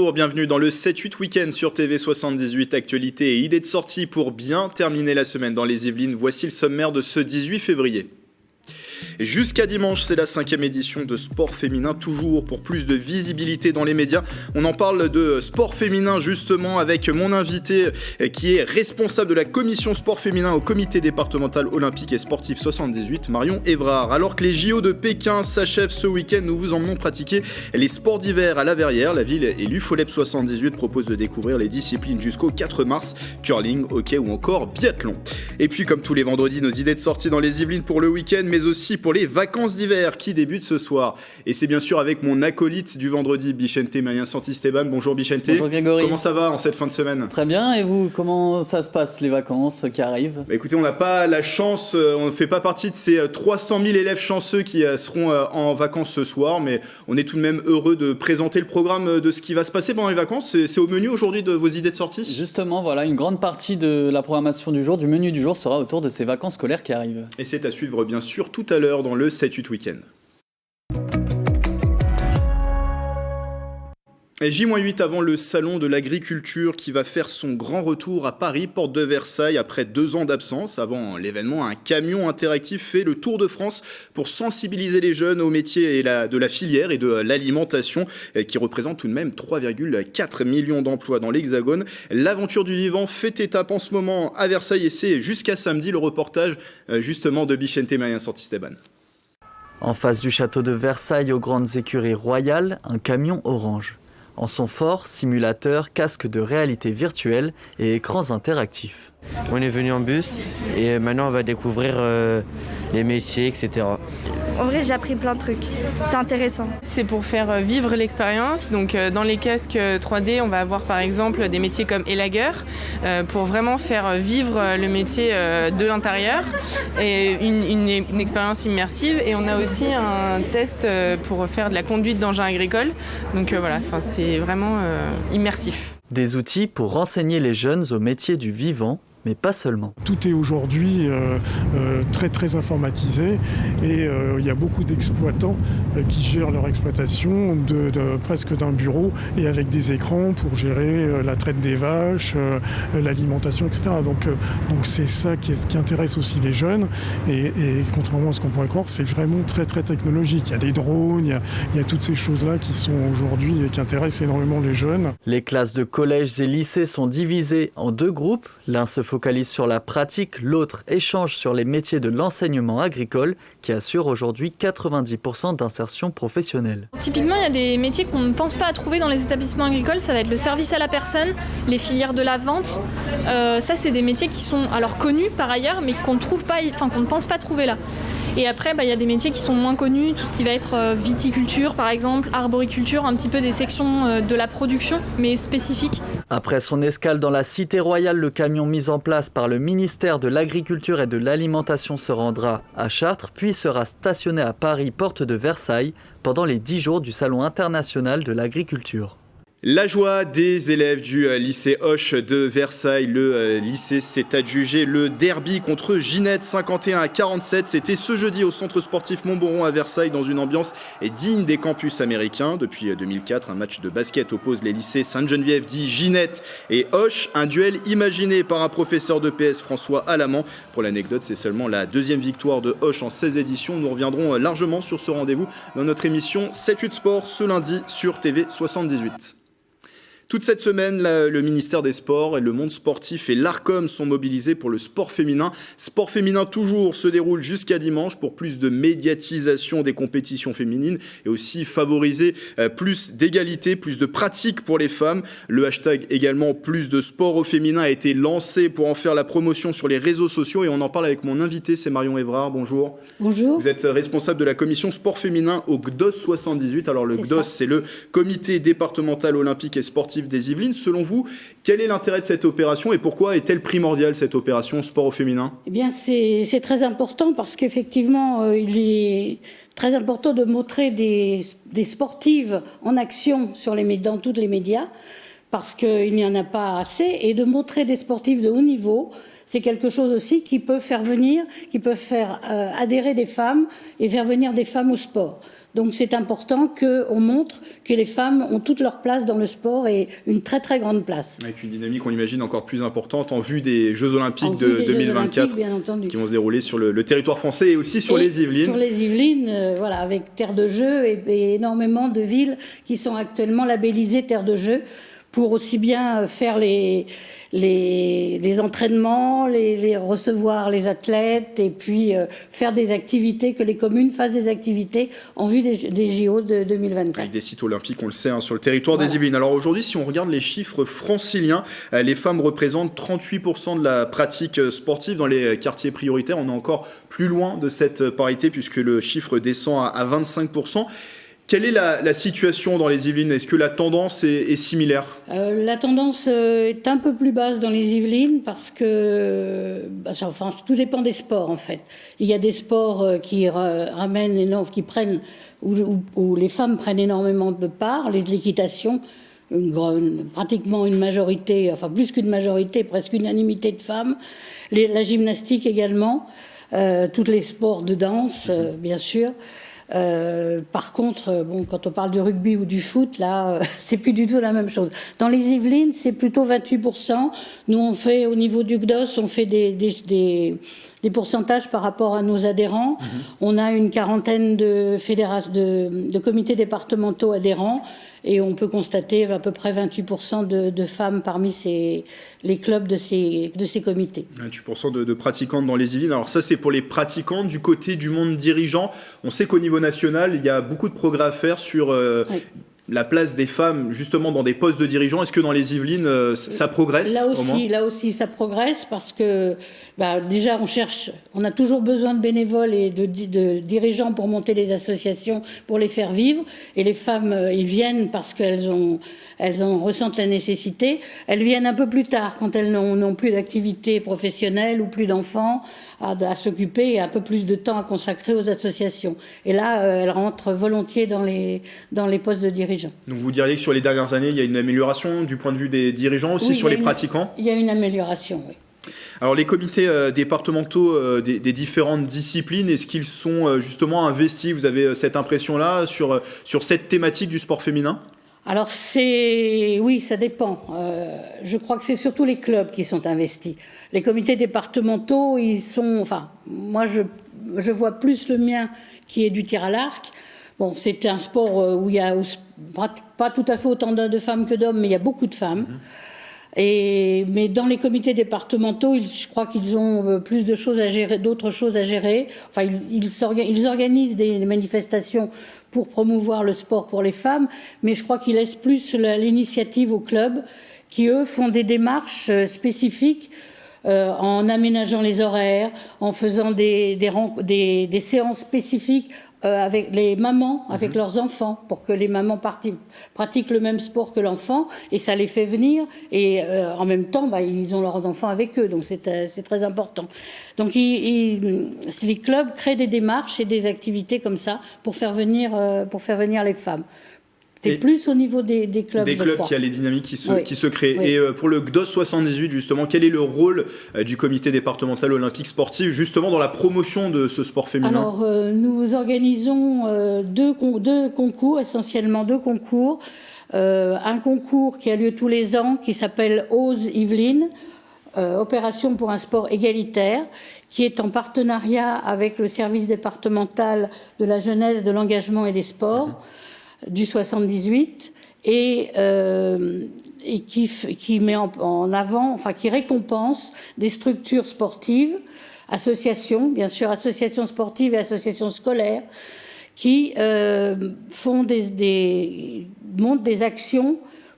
bonjour, bienvenue dans le 7-8 Week-end sur TV78, actualité et idées de sortie pour bien terminer la semaine dans les Yvelines. Voici le sommaire de ce 18 février. Et jusqu'à dimanche, c'est la 5e édition de Sport Féminin, toujours pour plus de visibilité dans les médias. On en parle de sport féminin justement avec mon invité qui est responsable de la commission sport féminin au comité départemental olympique et sportif 78, Marion Évrard. Alors que les JO de Pékin s'achèvent ce week-end, nous vous emmenons pratiquer les sports d'hiver à La Verrière. La ville et l'UFOLEP 78 proposent de découvrir les disciplines jusqu'au 4 mars, curling, hockey ou encore biathlon. Et puis comme tous les vendredis, nos idées de sortie dans les Yvelines pour le week-end, mais aussi pour les vacances d'hiver qui débutent ce soir. Et c'est bien sûr avec mon acolyte du vendredi, Bichente Mayen Santisteban. Bonjour Bichente. Bonjour Grégory. Comment ça va en cette fin de semaine ? Très bien, et vous, comment ça se passe les vacances qui arrivent ? Écoutez, on n'a pas la chance, on ne fait pas partie de ces 300 000 élèves chanceux qui seront en vacances ce soir, mais on est tout de même heureux de présenter le programme de ce qui va se passer pendant les vacances. C'est au menu aujourd'hui de vos idées de sortie ? Justement, voilà, une grande partie de la programmation du jour, du menu du jour, sera autour de ces vacances scolaires qui arrivent. Et c'est à suivre bien sûr tout à l'heure dans le 7-8 Week-end. Et J-8 avant le salon de l'agriculture qui va faire son grand retour à Paris, porte de Versailles, après 2 ans d'absence. Avant l'événement, un camion interactif fait le tour de France pour sensibiliser les jeunes aux métiers de la filière et de l'alimentation, qui représente tout de même 3,4 millions d'emplois dans l'Hexagone. L'aventure du vivant fait étape en ce moment à Versailles et c'est jusqu'à samedi le reportage justement de Bichente Mayen Santisteban. En face du château de Versailles, aux grandes écuries royales, un camion orange. En son fort, simulateur, casque de réalité virtuelle et écrans interactifs. On est venu en bus et maintenant on va découvrir les métiers, etc. En vrai, j'ai appris plein de trucs. C'est intéressant. C'est pour faire vivre l'expérience. Donc, dans les casques 3D, on va avoir par exemple des métiers comme élagueur pour vraiment faire vivre le métier de l'intérieur et une expérience immersive. Et on a aussi un test pour faire de la conduite d'engins agricoles. Donc voilà, c'est vraiment immersif. Des outils pour renseigner les jeunes au métier du vivant, mais pas seulement. Tout est aujourd'hui très informatisé et il y a beaucoup d'exploitants qui gèrent leur exploitation presque d'un bureau et avec des écrans pour gérer la traite des vaches, l'alimentation, etc. Donc c'est ça qui intéresse aussi les jeunes et contrairement à ce qu'on pourrait croire, c'est vraiment très technologique. Il y a des drones, il y a toutes ces choses-là qui sont aujourd'hui et qui intéressent énormément les jeunes. Les classes de collèges et lycées sont divisées en 2 groupes. L'un se focalise sur la pratique, l'autre échange sur les métiers de l'enseignement agricole qui assure aujourd'hui 90% d'insertion professionnelle. Typiquement, il y a des métiers qu'on ne pense pas à trouver dans les établissements agricoles, ça va être le service à la personne, les filières de la vente. Ça, c'est des métiers qui sont alors connus par ailleurs, mais qu'on ne pense pas trouver là. Et après, il y a des métiers qui sont moins connus, tout ce qui va être viticulture par exemple, arboriculture, un petit peu des sections de la production, mais spécifiques. Après son escale dans la Cité Royale, le camion mis en place par le ministère de l'Agriculture et de l'Alimentation se rendra à Chartres, puis sera stationné à Paris, porte de Versailles, pendant les 10 jours du Salon international de l'agriculture. La joie des élèves du lycée Hoche de Versailles. Le lycée s'est adjugé le derby contre Ginette 51-47. C'était ce jeudi au centre sportif Montboron à Versailles dans une ambiance digne des campus américains. Depuis 2004, un match de basket oppose les lycées Sainte-Geneviève dit Ginette et Hoche. Un duel imaginé par un professeur de PS, François Alamand. Pour l'anecdote, c'est seulement la 2e victoire de Hoche en 16 éditions. Nous reviendrons largement sur ce rendez-vous dans notre émission 7-8 Sport ce lundi sur TV78. Toute cette semaine, le ministère des Sports et le monde sportif et l'ARCOM sont mobilisés pour le sport féminin. Sport féminin toujours se déroule jusqu'à dimanche pour plus de médiatisation des compétitions féminines et aussi favoriser plus d'égalité, plus de pratique pour les femmes. Le hashtag également plus de sport au féminin a été lancé pour en faire la promotion sur les réseaux sociaux et on en parle avec mon invité, c'est Marion Évrard. Bonjour. Bonjour. Vous êtes responsable de la commission sport féminin au GDOS 78. Alors le GDOS, c'est le comité départemental olympique et sportif des Yvelines. Selon vous, quel est l'intérêt de cette opération et pourquoi est-elle primordiale cette opération sport au féminin ? Eh bien, c'est très important parce qu'effectivement, il est très important de montrer des sportives en action dans tous les médias parce qu'il n'y en a pas assez et de montrer des sportifs de haut niveau. C'est quelque chose aussi qui peut faire adhérer des femmes et faire venir des femmes au sport. Donc c'est important qu'on montre que les femmes ont toute leur place dans le sport et une très très grande place. Avec une dynamique, on l'imagine, encore plus importante en vue des Jeux Olympiques de Jeux 2024 Olympiques, bien entendu. qui vont se dérouler sur le territoire français et aussi sur les Yvelines. Sur les Yvelines, voilà, avec Terre de Jeux et énormément de villes qui sont actuellement labellisées Terre de Jeux pour aussi bien faire les entraînements, les recevoir les athlètes et puis faire des activités, que les communes fassent des activités en vue des JO de 2024. Avec des sites olympiques, on le sait, sur le territoire des Yvelines. Alors aujourd'hui, si on regarde les chiffres franciliens, les femmes représentent 38% de la pratique sportive dans les quartiers prioritaires. On est encore plus loin de cette parité puisque le chiffre descend à 25%. Quelle est la situation dans les Yvelines? Est-ce que la tendance est similaire? La tendance est un peu plus basse dans les Yvelines parce que tout dépend des sports en fait. Il y a des sports qui ramènent qui prennent où les femmes prennent énormément de part, l'équitation, pratiquement une majorité, enfin plus qu'une majorité, presque unanimité de femmes, la gymnastique également, tous les sports de danse bien sûr. Par contre, quand on parle du rugby ou du foot, là, c'est plus du tout la même chose. Dans les Yvelines, c'est plutôt 28%. Nous, on fait, au niveau du GDOS, on fait des pourcentages par rapport à nos adhérents. On a une quarantaine de comités départementaux adhérents. Et on peut constater à peu près 28% de femmes parmi les clubs de ces comités. 28% de pratiquantes dans les Yvelines. Alors ça, c'est pour les pratiquantes. Du côté du monde dirigeant, on sait qu'au niveau national, il y a beaucoup de progrès à faire sur la place des femmes justement dans des postes de dirigeants. Est-ce que dans les Yvelines, ça progresse? Là aussi, ça progresse parce que déjà, on a toujours besoin de bénévoles et de dirigeants pour monter les associations, pour les faire vivre. Et les femmes, ils viennent parce qu'elles en ressentent la nécessité. Elles viennent un peu plus tard, quand elles n'ont plus d'activité professionnelle ou plus d'enfants à s'occuper et un peu plus de temps à consacrer aux associations. Et là, elles rentrent volontiers dans les postes de dirigeants. Donc vous diriez que sur les dernières années, il y a une amélioration du point de vue des dirigeants aussi, sur les pratiquants? Il y a une amélioration, oui. Alors les comités départementaux des différentes disciplines, est-ce qu'ils sont justement investis? Vous avez cette impression-là sur cette thématique du sport féminin? Alors oui, ça dépend. Je crois que c'est surtout les clubs qui sont investis. Les comités départementaux, moi je vois plus le mien qui est du tir à l'arc. Bon, c'est un sport où il y a pas tout à fait autant de femmes que d'hommes, mais il y a beaucoup de femmes. Mais dans les comités départementaux, je crois qu'ils ont plus de choses à gérer, d'autres choses à gérer. Enfin, ils organisent des manifestations pour promouvoir le sport pour les femmes, mais je crois qu'ils laissent plus l'initiative aux clubs qui, eux, font des démarches spécifiques en aménageant les horaires, en faisant des séances spécifiques avec les mamans, avec leurs enfants, pour que les mamans pratiquent le même sport que l'enfant, et ça les fait venir, et en même temps, ils ont leurs enfants avec eux, donc c'est très important. Donc les clubs créent des démarches et des activités comme ça pour faire venir les femmes. C'est plus au niveau des clubs. Des clubs qui a les dynamiques qui se créent. Oui. Et pour le GDOS 78, justement, quel est le rôle du comité départemental olympique sportif, justement, dans la promotion de ce sport féminin? Alors, nous organisons deux concours, essentiellement deux concours. Un concours qui a lieu tous les ans, qui s'appelle Ose Yvelines, Opération pour un sport égalitaire, qui est en partenariat avec le service départemental de la jeunesse, de l'engagement et des sports. Du 78 et qui met en avant, qui récompense des structures sportives, associations, bien sûr, associations sportives et associations scolaires, qui montent des actions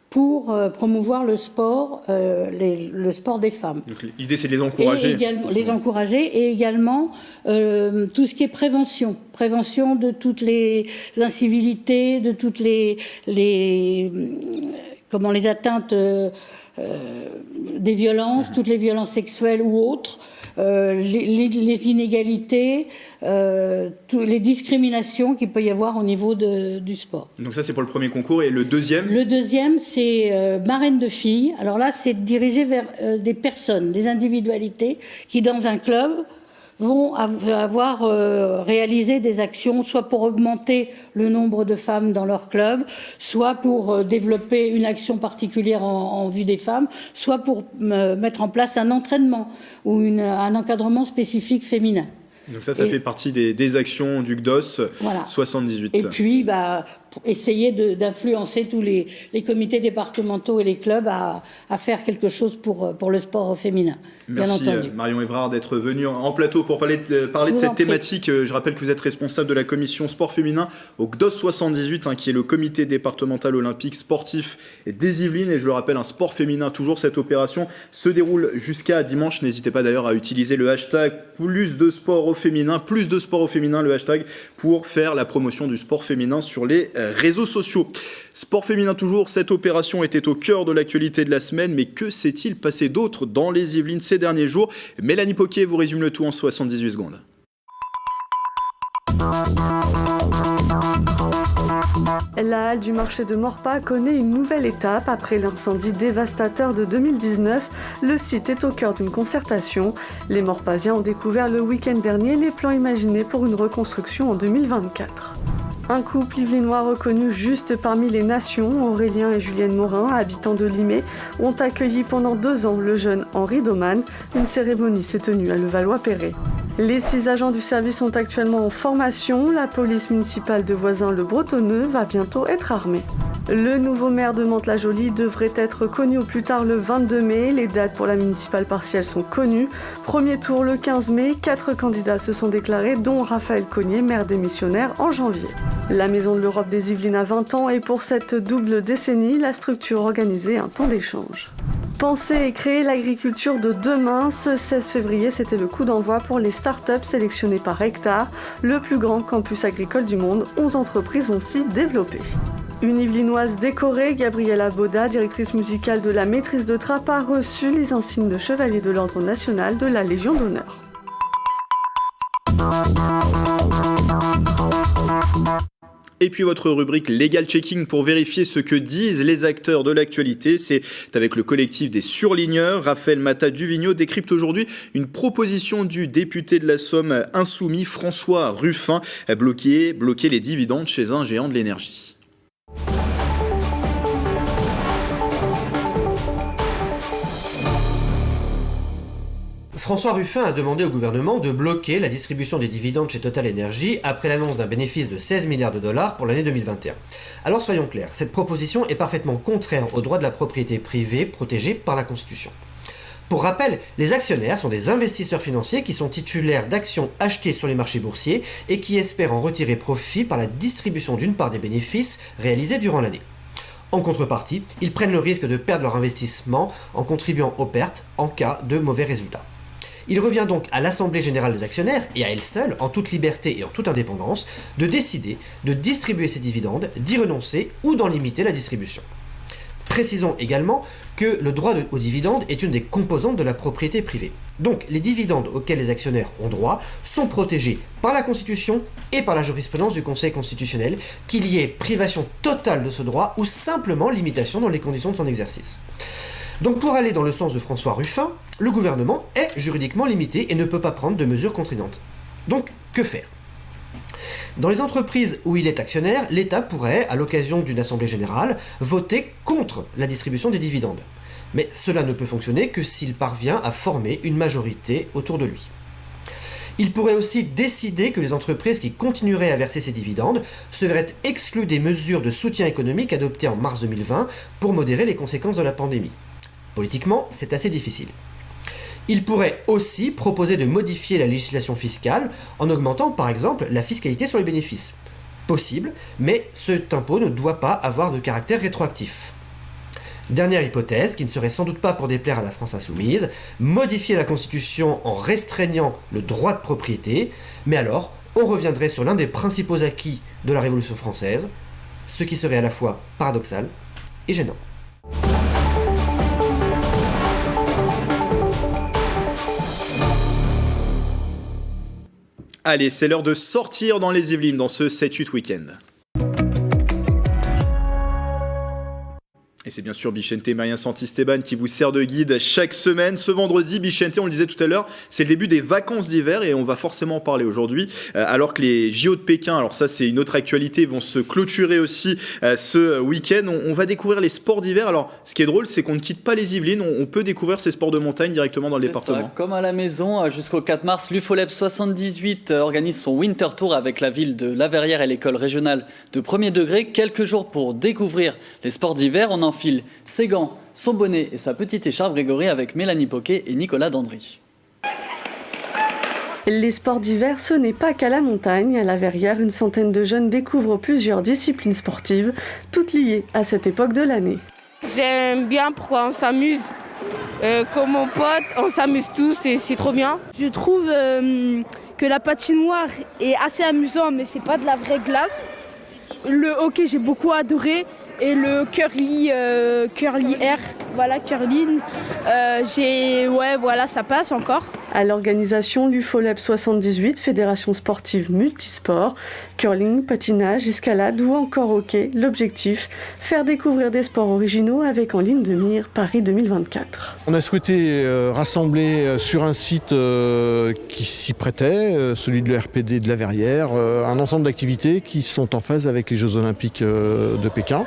pour promouvoir le sport des femmes. Donc, l'idée, c'est de les encourager. Les encourager et également tout ce qui est prévention de toutes les incivilités, de toutes les atteintes des violences, toutes les violences sexuelles ou autres, les inégalités, les discriminations qu'il peut y avoir au niveau du sport. Donc ça, c'est pour le premier concours. Et le deuxième? Le deuxième, c'est marraine de filles. Alors là, c'est dirigé vers des personnes, des individualités qui, dans un club, vont avoir réalisé des actions soit pour augmenter le nombre de femmes dans leur club, soit pour développer une action particulière en vue des femmes, soit pour mettre en place un entraînement ou un encadrement spécifique féminin. Donc ça fait partie des actions du CDOS 78. Et puis, essayer d'influencer tous les comités départementaux et les clubs à faire quelque chose pour le sport au féminin. Merci bien entendu. Marion Evrard d'être venue en plateau pour parler de cette thématique. Je rappelle que vous êtes responsable de la commission sport féminin au CDOS 78, qui est le comité départemental olympique sportif des Yvelines. Et je le rappelle, un sport féminin, toujours cette opération se déroule jusqu'à dimanche. N'hésitez pas d'ailleurs à utiliser le hashtag plus de sport au féminin, le hashtag pour faire la promotion du sport féminin sur les réseaux sociaux. Sport féminin toujours, cette opération était au cœur de l'actualité de la semaine, mais que s'est-il passé d'autre dans les Yvelines ces derniers jours? Mélanie Poquet vous résume le tout en 78 secondes. La halle du marché de Maurepas connaît une nouvelle étape. Après l'incendie dévastateur de 2019, le site est au cœur d'une concertation. Les Maurepasiens ont découvert le week-end dernier les plans imaginés pour une reconstruction en 2024. Un couple yvelinois reconnu juste parmi les nations, Aurélien et Julienne Morin, habitants de Limay, ont accueilli pendant 2 ans le jeune Henri Doman. Une cérémonie s'est tenue à Levallois-Perret. Les 6 agents du service sont actuellement en formation. La police municipale de Voisins-le-Bretonneux va bientôt être armée. Le nouveau maire de Mantes-la-Jolie devrait être connu au plus tard le 22 mai. Les dates pour la municipale partielle sont connues. Premier tour le 15 mai, 4 candidats se sont déclarés, dont Raphaël Cognier, maire démissionnaire en janvier. La Maison de l'Europe des Yvelines a 20 ans et pour cette double décennie, la structure organisait un temps d'échange. Penser et créer l'agriculture de demain, ce 16 février, c'était le coup d'envoi pour les startups sélectionnées par Hectare, le plus grand campus agricole du monde. 11 entreprises vont s'y développer. Une Yvelinoise décorée, Gabriella Boda, directrice musicale de la Maîtrise de Trappes, a reçu les insignes de chevalier de l'Ordre national de la Légion d'honneur. Et puis votre rubrique Legal Checking pour vérifier ce que disent les acteurs de l'actualité. C'est avec le collectif des surligneurs. Raphaël Matat-Duvigneau décrypte aujourd'hui une proposition du député de la Somme insoumis François Ruffin, bloquer les dividendes chez un géant de l'énergie. François Ruffin a demandé au gouvernement de bloquer la distribution des dividendes chez Total Energy après l'annonce d'un bénéfice de 16 milliards de dollars pour l'année 2021. Alors soyons clairs, cette proposition est parfaitement contraire au droit de la propriété privée protégé par la Constitution. Pour rappel, les actionnaires sont des investisseurs financiers qui sont titulaires d'actions achetées sur les marchés boursiers et qui espèrent en retirer profit par la distribution d'une part des bénéfices réalisés durant l'année. En contrepartie, ils prennent le risque de perdre leur investissement en contribuant aux pertes en cas de mauvais résultats. Il revient donc à l'Assemblée Générale des Actionnaires, et à elle seule, en toute liberté et en toute indépendance, de décider de distribuer ces dividendes, d'y renoncer ou d'en limiter la distribution. Précisons également que le droit aux dividendes est une des composantes de la propriété privée. Donc les dividendes auxquels les actionnaires ont droit sont protégés par la Constitution et par la jurisprudence du Conseil constitutionnel, qu'il y ait privation totale de ce droit ou simplement limitation dans les conditions de son exercice. Donc pour aller dans le sens de François Ruffin, le gouvernement est juridiquement limité et ne peut pas prendre de mesures contraignantes. Donc que faire ? Dans les entreprises où il est actionnaire, l'État pourrait, à l'occasion d'une assemblée générale, voter contre la distribution des dividendes. Mais cela ne peut fonctionner que s'il parvient à former une majorité autour de lui. Il pourrait aussi décider que les entreprises qui continueraient à verser ces dividendes se verraient exclues des mesures de soutien économique adoptées en mars 2020 pour modérer les conséquences de la pandémie. Politiquement, c'est assez difficile. Il pourrait aussi proposer de modifier la législation fiscale en augmentant par exemple la fiscalité sur les bénéfices. Possible, mais cet impôt ne doit pas avoir de caractère rétroactif. Dernière hypothèse, qui ne serait sans doute pas pour déplaire à la France insoumise, modifier la Constitution en restreignant le droit de propriété, mais alors on reviendrait sur l'un des principaux acquis de la Révolution française, ce qui serait à la fois paradoxal et gênant. Allez, c'est l'heure de sortir dans les Yvelines dans ce 7-8 week-end. Et c'est bien sûr Bichente Maria Santisteban qui vous sert de guide chaque semaine. Ce vendredi, Bichente, on le disait tout à l'heure, c'est le début des vacances d'hiver et on va forcément en parler aujourd'hui. Alors que les JO de Pékin, alors ça c'est une autre actualité, vont se clôturer aussi ce week-end. On va découvrir les sports d'hiver. Alors ce qui est drôle, c'est qu'on ne quitte pas les Yvelines, on peut découvrir ces sports de montagne directement dans le département. Ça, comme à la maison, jusqu'au 4 mars, l'UFOLEB 78 organise son Winter Tour avec la ville de La Verrière et l'école régionale de premier degré. Quelques jours pour découvrir les sports d'hiver. On enfile ses gants, son bonnet et sa petite écharpe Grégory avec Mélanie Poquet et Nicolas Dandry. Les sports d'hiver, ce n'est pas qu'à la montagne. À La Verrière, une centaine de jeunes découvrent plusieurs disciplines sportives, toutes liées à cette époque de l'année. J'aime bien pourquoi on s'amuse. Comme mon pote, on s'amuse tous et c'est trop bien. Je trouve que la patinoire est assez amusante, mais c'est pas de la vraie glace. Le hockey, j'ai beaucoup adoré. Et le curly air, voilà, curling, ça passe encore. À l'organisation, l'UFOLEB 78, fédération sportive multisport, curling, patinage, escalade ou encore hockey. L'objectif, faire découvrir des sports originaux avec en ligne de mire Paris 2024. On a souhaité rassembler sur un site qui s'y prêtait, celui de l'ERPD de La Verrière, un ensemble d'activités qui sont en phase avec les Jeux Olympiques de Pékin,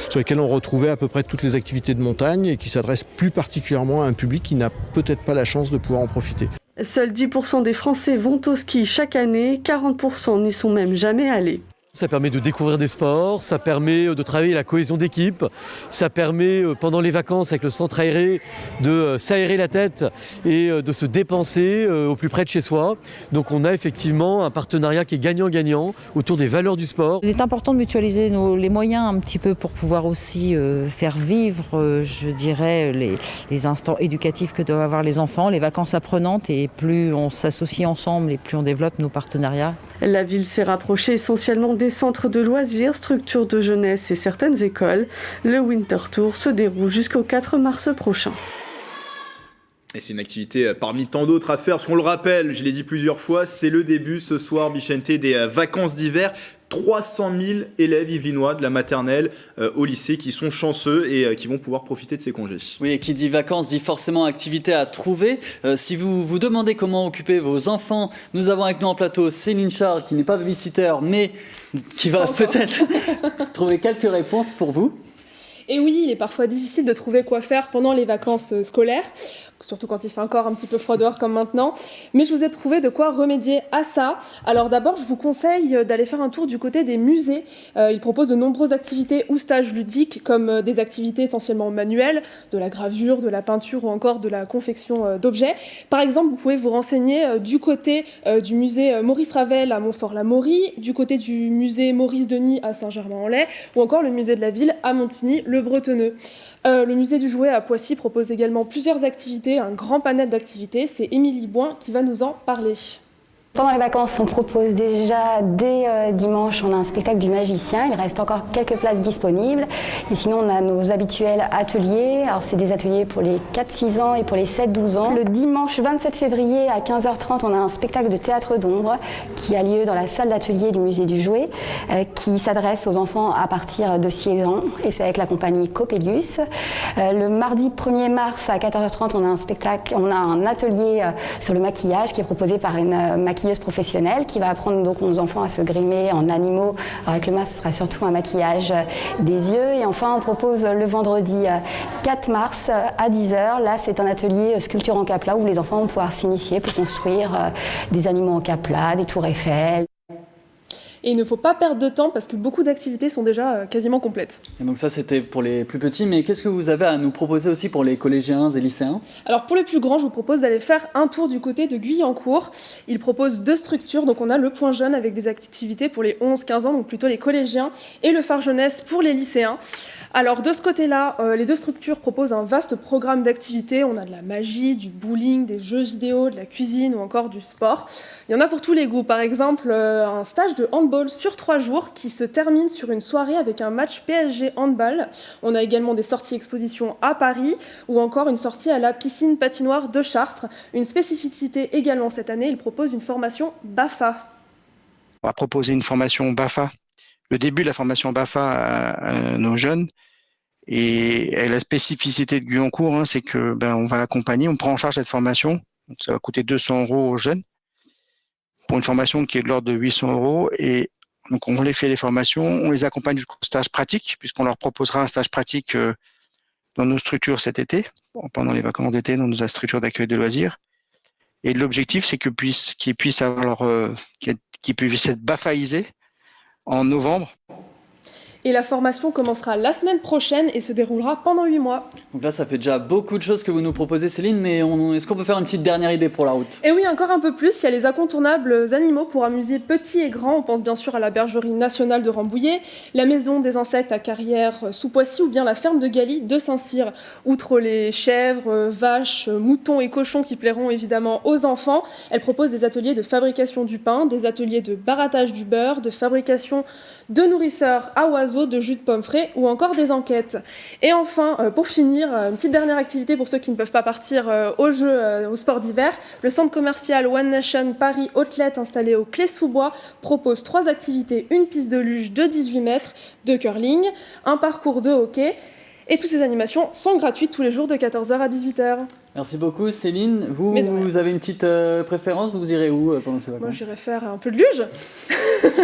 sur lesquelles on retrouvait à peu près toutes les activités de montagne et qui s'adressent plus particulièrement à un public qui n'a peut-être pas la chance de pouvoir en profiter. Seuls 10% des Français vont au ski chaque année, 40% n'y sont même jamais allés. Ça permet de découvrir des sports, ça permet de travailler la cohésion d'équipe, ça permet pendant les vacances avec le centre aéré de s'aérer la tête et de se dépenser au plus près de chez soi. Donc on a effectivement un partenariat qui est gagnant-gagnant autour des valeurs du sport. Il est important de mutualiser les moyens un petit peu pour pouvoir aussi faire vivre, je dirais, les instants éducatifs que doivent avoir les enfants, les vacances apprenantes, et plus on s'associe ensemble et plus on développe nos partenariats. La ville s'est rapprochée essentiellement des centres de loisirs, structures de jeunesse et certaines écoles. Le Winter Tour se déroule jusqu'au 4 mars prochain. Et c'est une activité parmi tant d'autres à faire, parce qu'on le rappelle, je l'ai dit plusieurs fois, c'est le début ce soir, Bichente, des vacances d'hiver. 300 000 élèves yvelinois de la maternelle au lycée qui sont chanceux et qui vont pouvoir profiter de ces congés. Oui, et qui dit vacances dit forcément activité à trouver. Si vous vous demandez comment occuper vos enfants, nous avons avec nous en plateau Céline Charles, qui n'est pas babysitter, mais qui va peut-être trouver quelques réponses pour vous. Et oui, il est parfois difficile de trouver quoi faire pendant les vacances scolaires, surtout quand il fait encore un petit peu froid dehors comme maintenant. Mais je vous ai trouvé de quoi remédier à ça. Alors d'abord, je vous conseille d'aller faire un tour du côté des musées. Ils proposent de nombreuses activités ou stages ludiques, comme des activités essentiellement manuelles, de la gravure, de la peinture ou encore de la confection d'objets. Par exemple, vous pouvez vous renseigner du côté du musée Maurice Ravel à Montfort-l'Amaury, du côté du musée Maurice Denis à Saint-Germain-en-Laye, ou encore le musée de la ville à Montigny-le-Bretonneux. Le musée du jouet à Poissy propose également plusieurs activités, un grand panel d'activités. C'est Émilie Boin qui va nous en parler. Pendant les vacances, on propose déjà dès dimanche, on a un spectacle du magicien. Il reste encore quelques places disponibles. Et sinon, on a nos habituels ateliers. Alors, c'est des ateliers pour les 4-6 ans et pour les 7-12 ans. Le dimanche 27 février à 15h30, on a un spectacle de théâtre d'ombre qui a lieu dans la salle d'atelier du musée du jouet, qui s'adresse aux enfants à partir de 6 ans. Et c'est avec la compagnie Copelius. Le mardi 1er mars à 14h30, on a un atelier sur le maquillage qui est proposé par une maquilleuse professionnelle qui va apprendre donc aux enfants à se grimer en animaux. Alors avec le masque, ce sera surtout un maquillage des yeux. Et enfin, on propose le vendredi 4 mars à 10h. Là, c'est un atelier sculpture en capla où les enfants vont pouvoir s'initier pour construire des animaux en capla, des tours Eiffel. Et il ne faut pas perdre de temps parce que beaucoup d'activités sont déjà quasiment complètes. Et donc ça, c'était pour les plus petits, mais qu'est-ce que vous avez à nous proposer aussi pour les collégiens et lycéens ? Alors pour les plus grands, je vous propose d'aller faire un tour du côté de Guyancourt. Ils proposent 2 structures, donc on a le Point Jeune avec des activités pour les 11-15 ans, donc plutôt les collégiens, et le Phare Jeunesse pour les lycéens. Alors de ce côté-là, les 2 structures proposent un vaste programme d'activités. On a de la magie, du bowling, des jeux vidéo, de la cuisine ou encore du sport. Il y en a pour tous les goûts. Par exemple, un stage de handball sur 3 jours qui se termine sur une soirée avec un match PSG handball. On a également des sorties expositions à Paris ou encore une sortie à la piscine patinoire de Chartres. Une spécificité également cette année, ils proposent une formation BAFA. On va proposer une formation BAFA. Le début de la formation BAFA à nos jeunes Et la spécificité de Guyancourt, c'est que on va accompagner, on prend en charge cette formation. Donc ça va coûter 200 € aux jeunes pour une formation qui est de l'ordre de 800 €. Et donc on les fait les formations, on les accompagne jusqu'au stage pratique, puisqu'on leur proposera un stage pratique dans nos structures cet été, pendant les vacances d'été, dans nos structures d'accueil de loisirs. Et l'objectif, c'est qu'ils puissent être bafaïsés en novembre. Et la formation commencera la semaine prochaine et se déroulera pendant 8 mois. Donc là, ça fait déjà beaucoup de choses que vous nous proposez, Céline, mais est-ce qu'on peut faire une petite dernière idée pour la route? Et oui, encore un peu plus, il y a les incontournables animaux pour amuser petits et grands. On pense bien sûr à la bergerie nationale de Rambouillet, la maison des insectes à Carrière sous Poissy ou bien la ferme de Galie de Saint-Cyr. Outre les chèvres, vaches, moutons et cochons qui plairont évidemment aux enfants, elle propose des ateliers de fabrication du pain, des ateliers de barattage du beurre, de fabrication de nourrisseurs à oiseaux, de jus de pommes frais ou encore des enquêtes. Et enfin, pour finir, une petite dernière activité pour ceux qui ne peuvent pas partir aux Jeux, au sport d'hiver. Le centre commercial One Nation Paris Outlet installé au Clé-sous-Bois propose 3 activités, une piste de luge de 18 mètres, de curling, un parcours de hockey. Et toutes ces animations sont gratuites tous les jours de 14h à 18h. Merci beaucoup Céline. Vous avez une petite préférence? Vous irez où pendant ces vacances? Moi j'irai faire un peu de luge.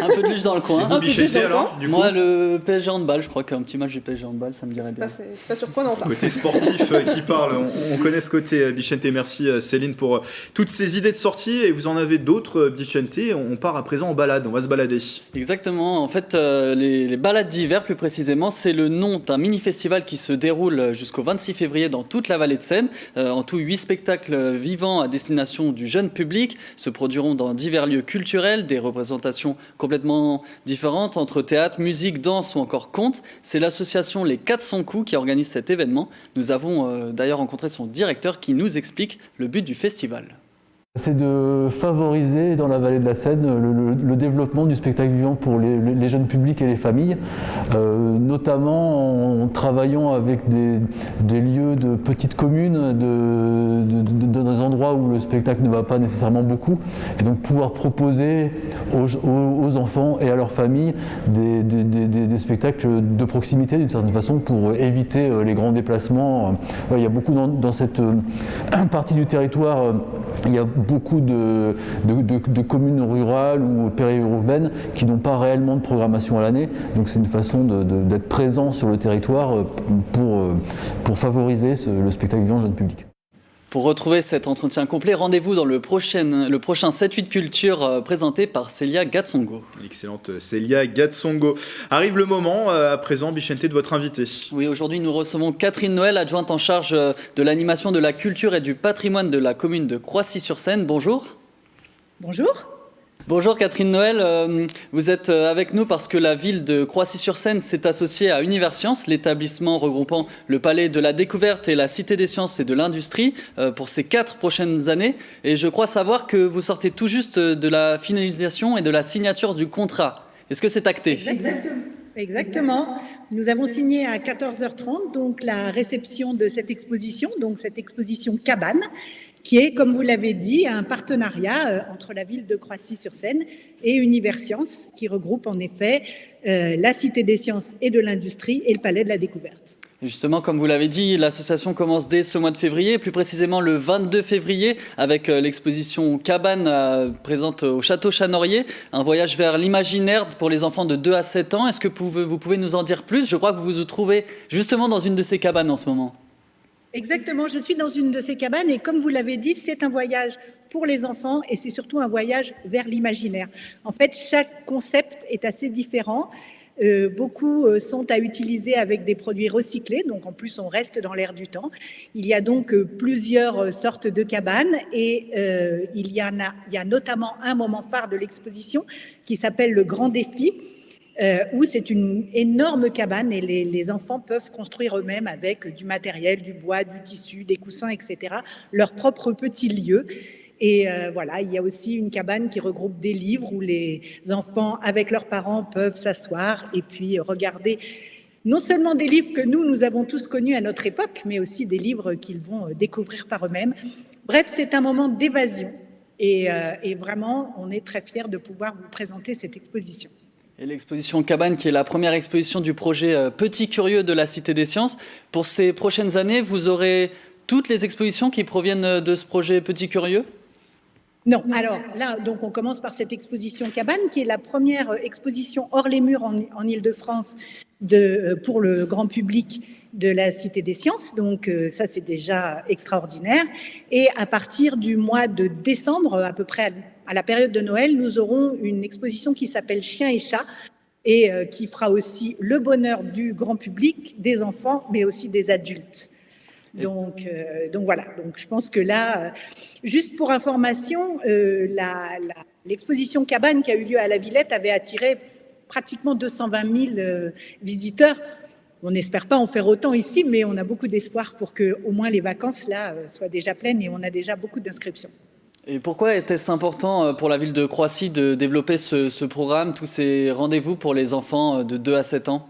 Un peu de luge dans le coin. Et vous, Bichetti, alors, du coup? Moi, le PSG handball, je crois qu'un petit match du PSG handball, ça me dirait bien. C'est pas surprenant ça. Côté sportif qui parle, on connaît ce côté, Bichetti. Merci Céline pour toutes ces idées de sortie. Et vous en avez d'autres, Bichetti. On part à présent en balade, on va se balader. Exactement, en fait les balades d'hiver plus précisément, c'est le nom d'un mini-festival qui se déroule jusqu'au 26 février dans toute la vallée de Seine. En tout, 8 spectacles vivants à destination du jeune public se produiront dans divers lieux culturels, des représentations complètement différentes entre théâtre, musique, danse ou encore conte. C'est l'association Les 400 coups qui organise cet événement. Nous avons d'ailleurs rencontré son directeur qui nous explique le but du festival. C'est de favoriser dans la vallée de la Seine le développement du spectacle vivant pour les jeunes publics et les familles, notamment en travaillant avec des lieux de petites communes, dans des endroits où le spectacle ne va pas nécessairement beaucoup, et donc pouvoir proposer aux enfants et à leurs familles des spectacles de proximité d'une certaine façon pour éviter les grands déplacements. Il y a beaucoup dans cette partie du territoire, il y a beaucoup de communes rurales ou périurbaines qui n'ont pas réellement de programmation à l'année. Donc c'est une façon d'être présent sur le territoire pour favoriser le spectacle vivant jeune public. Pour retrouver cet entretien complet, rendez-vous dans le prochain 7-8 Culture présenté par Célia Gatsongo. L'excellente Célia Gatsongo. Arrive le moment, à présent, Bichetti, de votre invité. Oui, aujourd'hui nous recevons Catherine Noël, adjointe en charge de l'animation de la culture et du patrimoine de la commune de Croissy-sur-Seine. Bonjour. Bonjour. Bonjour Catherine Noël, vous êtes avec nous parce que la ville de Croissy-sur-Seine s'est associée à Universcience, l'établissement regroupant le Palais de la Découverte et la Cité des Sciences et de l'Industrie pour ces 4 prochaines années. Et je crois savoir que vous sortez tout juste de la finalisation et de la signature du contrat. Est-ce que c'est acté ? Exactement. Nous avons signé à 14h30 donc la réception de cette exposition Cabane, qui est, comme vous l'avez dit, un partenariat entre la ville de Croissy-sur-Seine et Universcience, qui regroupe en effet la Cité des Sciences et de l'Industrie et le Palais de la Découverte. Justement, comme vous l'avez dit, l'association commence dès ce mois de février, plus précisément le 22 février, avec l'exposition Cabane présente au Château Chanorier, un voyage vers l'imaginaire pour les enfants de 2 à 7 ans. Est-ce que vous pouvez nous en dire plus ? Je crois que vous vous trouvez justement dans une de ces cabanes en ce moment. Exactement, je suis dans une de ces cabanes et comme vous l'avez dit, c'est un voyage pour les enfants et c'est surtout un voyage vers l'imaginaire. En fait, chaque concept est assez différent. Beaucoup sont à utiliser avec des produits recyclés, donc en plus on reste dans l'air du temps. Il y a donc plusieurs sortes de cabanes et il y a notamment un moment phare de l'exposition qui s'appelle le Grand Défi, où c'est une énorme cabane et les enfants peuvent construire eux-mêmes avec du matériel, du bois, du tissu, des coussins, etc., leur propre petit lieu. Et voilà, il y a aussi une cabane qui regroupe des livres où les enfants, avec leurs parents, peuvent s'asseoir et puis regarder non seulement des livres que nous avons tous connus à notre époque, mais aussi des livres qu'ils vont découvrir par eux-mêmes. Bref, c'est un moment d'évasion et vraiment, on est très fiers de pouvoir vous présenter cette exposition. Et l'exposition Cabane, qui est la première exposition du projet Petit Curieux de la Cité des Sciences. Pour ces prochaines années, vous aurez toutes les expositions qui proviennent de ce projet Petit Curieux ? Non, alors là, donc on commence par cette exposition Cabane, qui est la première exposition hors les murs en Île-de-France pour le grand public de la Cité des Sciences. Donc ça, c'est déjà extraordinaire. Et à partir du mois de décembre, à peu près à la période de Noël, nous aurons une exposition qui s'appelle Chiens et chats et qui fera aussi le bonheur du grand public, des enfants, mais aussi des adultes. Donc voilà, donc je pense que là, juste pour information, l'exposition Cabane qui a eu lieu à la Villette avait attiré pratiquement 220 000 visiteurs. On n'espère pas en faire autant ici, mais on a beaucoup d'espoir pour que au moins les vacances là soient déjà pleines et on a déjà beaucoup d'inscriptions. Et pourquoi était-ce important pour la ville de Croissy de développer ce programme, tous ces rendez-vous pour les enfants de 2 à 7 ans ?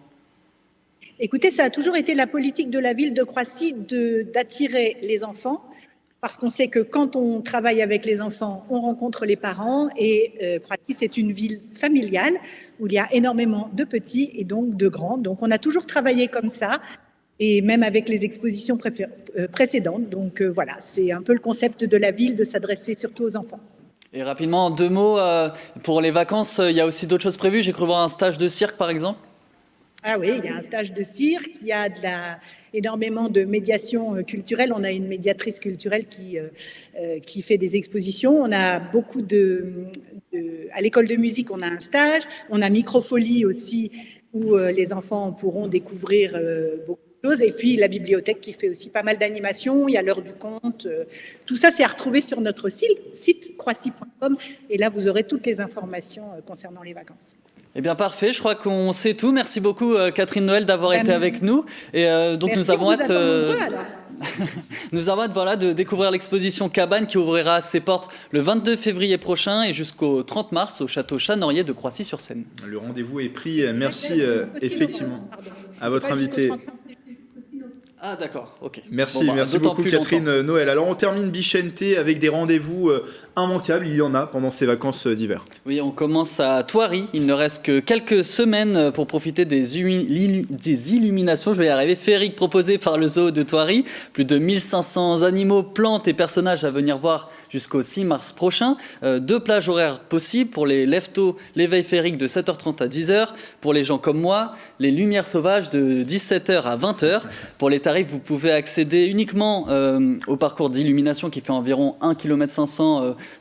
Écoutez, ça a toujours été la politique de la ville de Croissy d'attirer les enfants, parce qu'on sait que quand on travaille avec les enfants, on rencontre les parents, et Croissy, c'est une ville familiale où il y a énormément de petits et donc de grands. Donc on a toujours travaillé comme ça, et même avec les expositions précédentes. Donc voilà, c'est un peu le concept de la ville de s'adresser surtout aux enfants. Et rapidement, en 2 mots, pour les vacances, il y a aussi d'autres choses prévues. J'ai cru voir un stage de cirque, par exemple. Ah oui, il y a un stage de cirque, il y a énormément de médiation culturelle. On a une médiatrice culturelle qui fait des expositions. On a beaucoup à l'école de musique, on a un stage. On a Microfolie aussi, où les enfants pourront découvrir beaucoup de choses. Et puis la bibliothèque qui fait aussi pas mal d'animations. Il y a l'heure du conte. Tout ça, c'est à retrouver sur notre site croissy.com. Et là, vous aurez toutes les informations concernant les vacances. Eh bien parfait, je crois qu'on sait tout. Merci beaucoup Catherine Noël d'avoir été avec nous. Et donc merci, nous avons hâte nous avons hâte de découvrir l'exposition Cabane qui ouvrira ses portes le 22 février prochain et jusqu'au 30 mars au château Chat-Norier de Croissy-sur-Seine. Le rendez-vous est pris. Merci effectivement à votre invité. Ah d'accord, ok. Merci beaucoup Catherine Noël. Alors on termine Bichente avec des rendez-vous immanquables, il y en a pendant ces vacances d'hiver. Oui, on commence à Thoiry, il ne reste que quelques semaines pour profiter des illuminations, je vais y arriver, féeriques proposées par le zoo de Thoiry. Plus de 1500 animaux, plantes et personnages à venir voir jusqu'au 6 mars prochain. 2 plages horaires possibles pour les lève-tôt, l'éveil féerique de 7h30 à 10h. Pour les gens comme moi, les lumières sauvages de 17h à 20h. Pour les tarifs, vous pouvez accéder uniquement au parcours d'illumination qui fait environ 1,5 km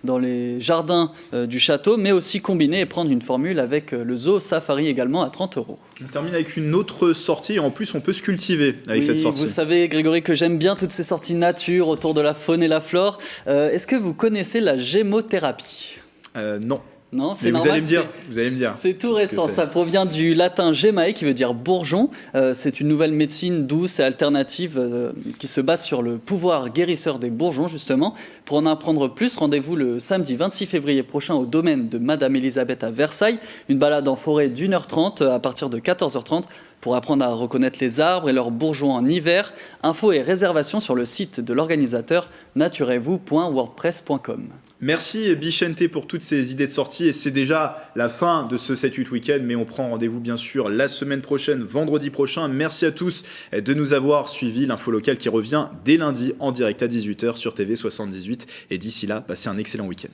dans les jardins du château, mais aussi combiner et prendre une formule avec le zoo safari également à 30 €. On termine avec une autre sortie et en plus on peut se cultiver avec cette sortie. Vous savez Grégory que j'aime bien toutes ces sorties nature autour de la faune et la flore. Est-ce que vous connaissez la gémothérapie ? Non. Non, c'est normal. Vous allez me dire. C'est tout récent. Ça provient du latin gemae qui veut dire bourgeon. C'est une nouvelle médecine douce et alternative qui se base sur le pouvoir guérisseur des bourgeons justement. Pour en apprendre plus, rendez-vous le samedi 26 février prochain au domaine de Madame Elisabeth à Versailles. Une balade en forêt d'1h30 à partir de 14h30 pour apprendre à reconnaître les arbres et leurs bourgeons en hiver. Infos et réservations sur le site de l'organisateur naturez-vous.wordpress.com. Merci Bichente pour toutes ces idées de sortie et c'est déjà la fin de ce 7-8 week-end mais on prend rendez-vous bien sûr la semaine prochaine, vendredi prochain. Merci à tous de nous avoir suivis. L'info locale qui revient dès lundi en direct à 18h sur TV78 et d'ici là, passez un excellent week-end.